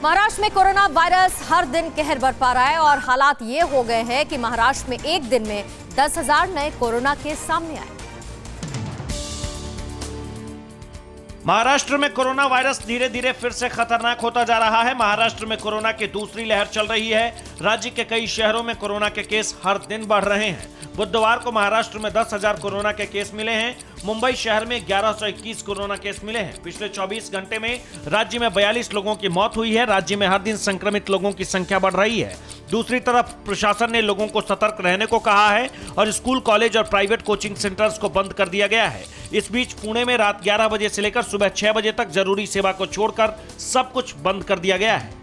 महाराष्ट्र में corona virus हर दिन कहर बरपा रहा है और हालात ये हो गए हैं कि महाराष्ट्र में एक दिन में 10,000 नए कोरोना केस सामने आए। महाराष्ट्र में कोरोना वायरस धीरे धीरे फिर से खतरनाक होता जा रहा है। महाराष्ट्र में कोरोना की दूसरी लहर चल रही है। राज्य के कई शहरों में कोरोना के केस हर दिन बढ़ रहे हैं। बुधवार को महाराष्ट्र में 10,000 कोरोना के केस मिले हैं। मुंबई शहर में 1121 कोरोना केस मिले हैं। पिछले 24 घंटे में राज्य में 42 लोगों की मौत हुई है। राज्य में हर दिन संक्रमित लोगों की संख्या बढ़ रही है। दूसरी तरफ प्रशासन ने लोगों को सतर्क रहने को कहा है और स्कूल, कॉलेज और प्राइवेट कोचिंग सेंटर्स को बंद कर दिया गया है। इस बीच पुणे में रात 11 बजे से लेकर सुबह 6 बजे तक जरूरी सेवा को छोड़कर सब कुछ बंद कर दिया गया है।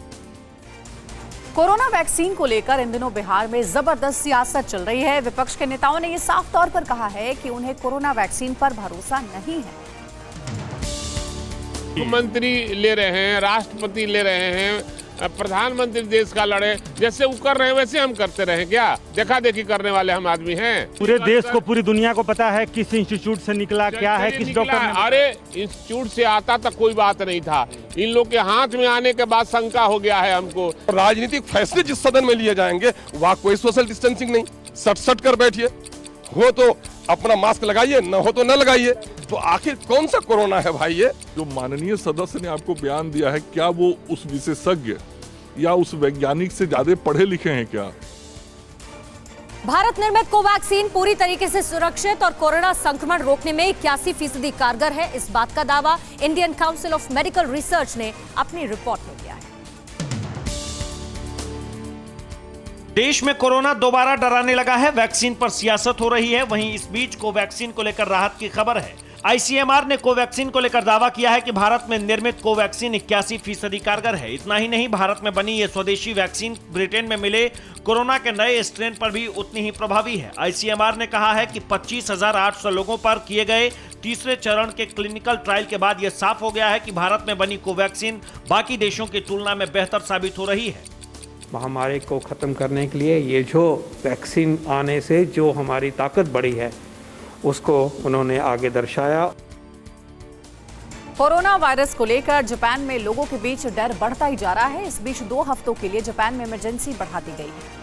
कोरोना वैक्सीन को लेकर इन दिनों बिहार में जबरदस्त सियासत चल रही है। विपक्ष के नेताओं ने ये साफ तौर पर कहा है कि उन्हें कोरोना वैक्सीन पर भरोसा नहीं है। मुख्यमंत्री ले रहे हैं, राष्ट्रपति ले रहे हैं, प्रधानमंत्री देश का लड़े, जैसे वो कर रहे हैं वैसे हम करते रहे क्या? देखा देखी करने वाले हम आदमी हैं। पूरे देश को, पूरी दुनिया को पता है किस इंस्टीट्यूट से निकला, क्या है, किस डॉक्टर ने। अरे इंस्टीट्यूट से आता तक कोई बात नहीं था, इन लोग के हाथ में आने के बाद शंका हो गया है हमको। राजनीतिक फैसले जिस सदन में लिए जाएंगे वहाँ कोई सोशल डिस्टेंसिंग नहीं, सट कर बैठिए, हो तो अपना मास्क लगाइए, न हो तो न लगाइए। तो आखिर कौन सा कोरोना है भाई ये? जो माननीय सदस्य ने आपको बयान दिया है, क्या वो उस विशेषज्ञ या उस वैज्ञानिक से ज्यादा पढ़े लिखे हैं क्या? भारत निर्मित कोवैक्सीन पूरी तरीके से सुरक्षित और कोरोना संक्रमण रोकने में 81% कारगर है। इस बात का दावा Indian council of medical research ने अपनी रिपोर्ट में किया है। देश में कोरोना दोबारा डराने लगा है। वैक्सीन पर सियासत हो रही है। वहीं इस बीच कोवैक्सीन को लेकर राहत की खबर है। आईसीएमआर ने कोवैक्सीन को लेकर दावा किया है कि भारत में निर्मित कोवैक्सीन 81% कारगर है। इतना ही नहीं, भारत में बनी ये स्वदेशी वैक्सीन ब्रिटेन में मिले कोरोना के नए स्ट्रेन पर भी उतनी ही प्रभावी है। आईसीएमआर ने कहा है कि 25,800 लोगों पर किए गए तीसरे चरण के क्लिनिकल ट्रायल के बाद यह साफ हो गया है कि भारत में बनी कोवैक्सीन बाकी देशों की तुलना में बेहतर साबित हो रही है। महामारी को ख़त्म करने के लिए ये जो वैक्सीन आने से जो हमारी ताकत बढ़ी है उसको उन्होंने आगे दर्शाया। कोरोना वायरस को लेकर जापान में लोगों के बीच डर बढ़ता ही जा रहा है। इस बीच 2 हफ्तों के लिए जापान में इमरजेंसी बढ़ा दी गई है।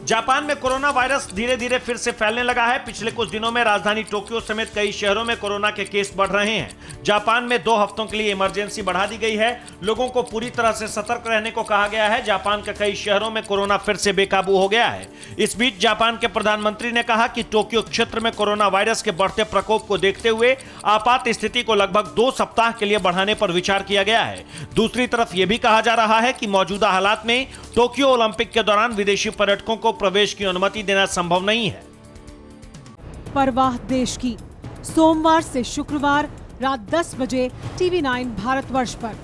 जापान में कोरोना वायरस धीरे धीरे फिर से फैलने लगा है। पिछले कुछ दिनों में राजधानी टोक्यो समेत कई शहरों में कोरोना के केस बढ़ रहे हैं। जापान में 2 हफ्तों के लिए इमरजेंसी बढ़ा दी गई है। लोगों को पूरी तरह से सतर्क रहने को कहा गया है। जापान के कई शहरों में कोरोना फिर से बेकाबू हो गया है। इस बीच जापान के प्रधानमंत्री ने कहा कि टोक्यो क्षेत्र में कोरोना वायरस के बढ़ते प्रकोप को देखते हुए आपात स्थिति को लगभग 2 सप्ताह के लिए बढ़ाने पर विचार किया गया है। दूसरी तरफ यह भी कहा जा रहा है कि मौजूदा हालात में टोक्यो ओलंपिक के दौरान विदेशी पर्यटकों को प्रवेश की अनुमति देना संभव नहीं है। परवाह देश की, सोमवार से शुक्रवार रात 10 बजे TV9 भारतवर्ष पर।